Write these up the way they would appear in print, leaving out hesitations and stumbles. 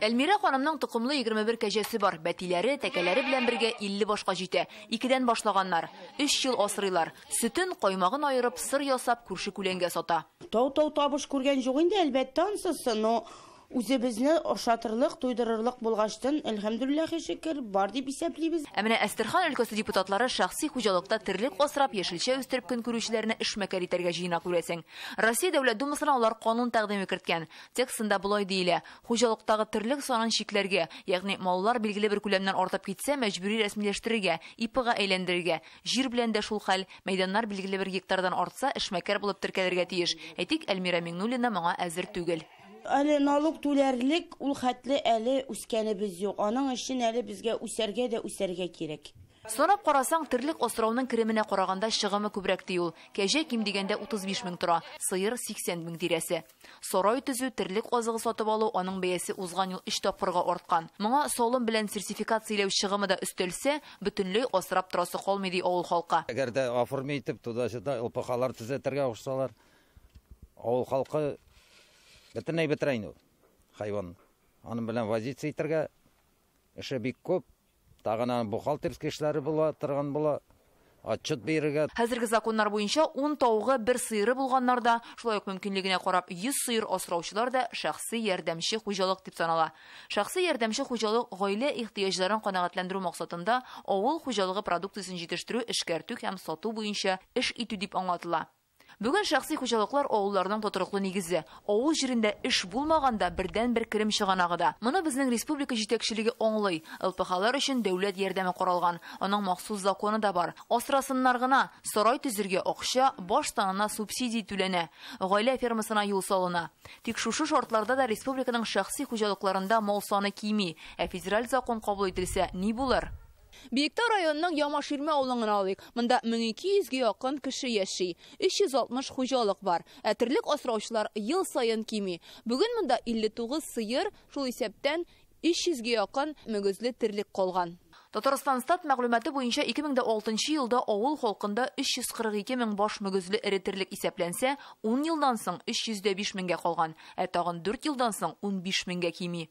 Әлмира ханымның тұқымлы 21 кәҗәсе бар. Бәтиләре, тәкәләре белән бергә 50 башка җитә. 2дән башлаганнар. 3 ел асрыйлар. Сөтен, каймагын айырып, сыр ясап, күрше күләнгә сата. Тау табыш күргән юк инде, әлбәттә ансысы, но үзебезне ашатырлык, туйдырырлык булгаштан, әлхәмдүлилләһи шөкер, бар дип исәплибез. Ә менә Әстерхан өлкәсе депутатлары шәхси хуҗалыкта терлек асрап, яшелчә үстереп көн күрүчеләрне эшмәкәр итәргә җыена күрәсең. Россия дәүләт думасына алар канун тәкъдим иткән. Текстында булай диелә: хуҗалыктагы терлек санын чикләргә, ягъни маллар билгеле бер күләмнән артып китсә, мәҗбүри рәсмиләштерергә, ИПга әйләндерергә. Җир белән дә шул хәл, мәйданнар билгеле бер гектардан артса, эшмәкәр булып теркәлергә тиеш. Әйтик, Әлмира Миңнуллина моңа әзер түгел. Әле налог түләрлек ул хәтле әле үскәнебез юк. Аның өчен әле безгә үсәргә кирәк. Сорап карасаң, терлек асрауның кеременә караганда чыгымы күбрәк ди ул. Кәҗә ким дигәндә 35 мең тора, сыер 80 мең тирәсе. Сарай төзү, терлек азыгы сатып алу, аның бәясе узган ел 3 тапкырга арткан. Моңа салым белән сертификацияләү чыгымы да өстәлсә, бөтенләй асрап торасы калмый ди авыл халкы. Әгәр дә оформить итеп, туда-сюда ЛПХлар төзәтергә кушсалар, авыл халкы бөтенләй бетерәйне хайван. Аның белән возиться итәргә эше бик күп. Тагына бухгалтерский эшләре була, торган була. Отчет бирергә. Хәзерге законнар буенча 10 таугы, 1 сыеры булганнарда, шулай ук мөмкинлегенә карап 100 сыер асраучылар да шәхси ярдәмче хуҗалык дип санала. Шәхси ярдәмче хуҗалык гаилә ихтыяҗларын канәгатьләндерү максатында авыл хуҗалыгы продукциясен җитештерү, эшкәртү һәм сату буенча эш итү дип аңлатыла. Бүген шәхси хуҗалыклар авылларның тотрыклы нигезе. Авыл җирендә эш булмаганда бердән-бер керем чыганагы да. Моны безнең республика җитәкчелеге аңлый. ЛПХлар өчен дәүләт ярдәме каралган. Аның махсус законы да бар. Асрасыннар гына, сарай төзергә акча, баш станына субсидия түләнә. Гаилә фермасына юл салына. Тик шушы шартларда да республиканың шәхси хуҗалыкларында мал саны кими. Ә федераль закон кабул ителсә, ни булыр? Биектау районының Ямаширме авылын алыйк. Монда 1200-гә якын кеше яши. 360 хуҗалык бар. Терлек асраучылар ел сайын кими. Бүген монда 59 сыер, шул исәптән 300-гә якын мөгезле терлек калган. Татарстан стат мәгълүматы буенча 2006 елда авыл халкында 342 мең баш мөгезле эре терлек исәпләнсә, 10 елдан соң 305 меңгә калган. Тагын 4 елдан соң 15 меңгә кими.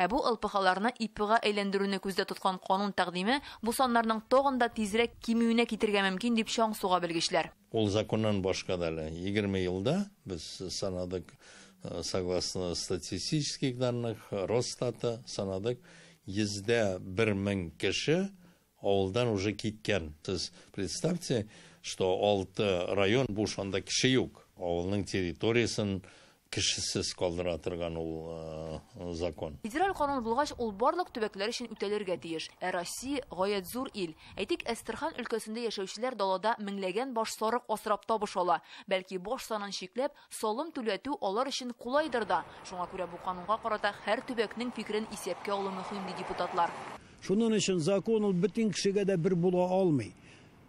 Бу ЛПХларны ИПга әйләндерүне күздә тоткан канун тәкъдиме бу саннарның тагын да тизрәк кимүенә китергә мөмкин дип чаң суга белгечләр. Ул законнан башка да 20 елда без санадык, согласно статистических данных Росстата, санадык 101 мең кеше авылдан уже киткән. Сез представьте, что 6 район буш анда кеше юк. Авылның территориясын кешесез калдыра торган ул закон. Федераль канун булгач, ул барлык төбәкләр өчен үтәлергә тиеш. Россия гаять зур ил. Әйтик, Әстерхан өлкәсендә яшәүчеләр далада меңләгән баш сарык асрап табыш ала. Бәлки баш санын чикләп, салым түләтү алар өчен кулайдыр да. Шуңа күрә бу канунга карата һәр төбәкнең фикерен исәпкә алу мөһим ди депутатлар. Шуның өчен закон ул бөтен кешегә дә бер була алмый.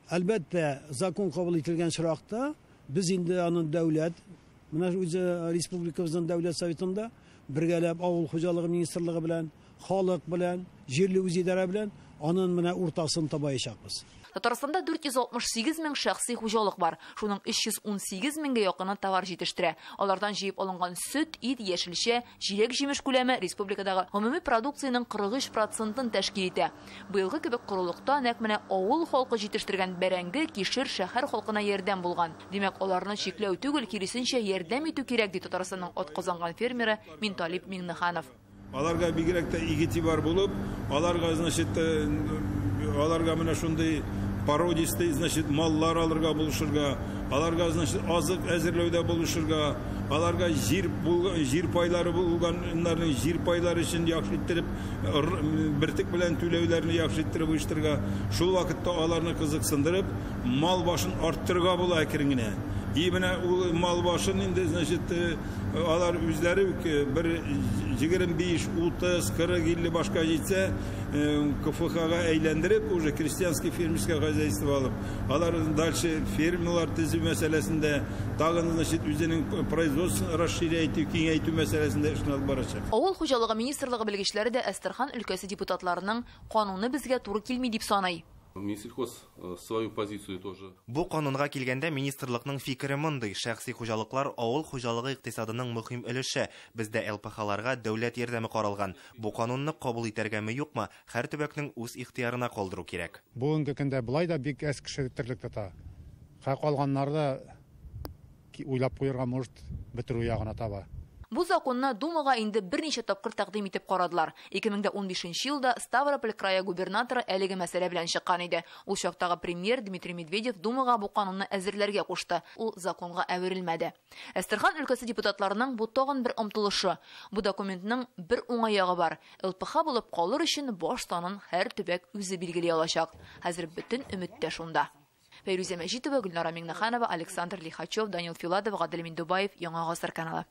Әлбәттә, закон кабул ителгән чиракта без инде аның дәүләт Менә үзе республикабызның дәүләт советында бергәләп авыл хуҗалыгы министрлыгы белән, халык белән, җирле үзидарә белән аның менә уртасын табаячакбыз. Татарстанда 468 мең шәхси хуҗалык бар. Шуның 318 меңгә якыны товар җитештерә. Алардан җыеп алынган сөт, ит, яшелчә, җиләк-җимеш күләме республикадагы гомуми продукцияның 43% тәшкил итә. Быелгы кебек корылыкта нәкъ менә авыл халкы җитештергән бәрәңге, кишер шәһәр халкына ярдәм булган. Димәк, аларны чикләү түгел, киресенчә ярдәм итү кирәк ди Татарстанның атказанган фермеры Минталип Миңнеханов. Аларга бигрәк тә игътибар булып, аларга менә шундый породистый, маллар алырга булышырга, аларга азык әзерләүдә булышырга, аларга җир пайлары булганнарның җир пайлары өчен яхшы иттереп, бертик белән түләүләрне яхшы иттереп уйыштырга, шул вакытта аларны кызыксындырып, мал башын арттырырга була әкрен генә. И менә ул мал башын инде, алар үзләре бер 25, 30, 40, 50 башка җитсә, КФХга әйләндереп, уже крестьянский фермерское хозяйство алып, алар дальше фермалар төзү мәсьәләсендә, тагын үзенең производствосын расширяйту, киңәйтү мәсьәләсендә эшне алып барачак. Авыл хуҗалыгы министрлыгы белгечләре дә Әстерхан өлкәсе депутатларының кануны безгә туры килми дип саный. Минсельхоз свою позицию тоже. Бу канунга килгәндә министрлыкның фикере мондый: шәхси хуҗалыклар авыл хуҗалыгы икътисадының мөһим өлеше. Бездә ЛПХларга дәүләт ярдәме каралган. Бу канунны кабул итәргәме юкмы? Һәр төбәкнең үз ихтыярына калдыру кирәк. Бүгенге көндә булай да бик әз кеше терлек тота. Калганнарда уйлап куярга может бетерү ягына таба. Бу законны Думага инде берничә тапкыр тәкъдим итеп карадылар. 2015 елда Ставрополь крае губернаторы әлеге мәсьәлә белән чыккан иде. Ул чактагы премьер Дмитрий Медведев Думага бу канунны әзерләргә кушты. Ул законга әверелмәде. Әстерхан өлкәсе депутатларының бу тагын бер омтылышы. Бу документның бер уңай ягы бар. ЛПХ булып калыр өчен баш санын һәр төбәк үзе билгели алачак. Хәзер бөтен өмет тә шунда. Фәйрүзә Мәҗитова, Гөлнара Миңнеханова, Александр Лихачев, Данил Филадов, Гадел Миндубаев, Яңа Гасыр каналы.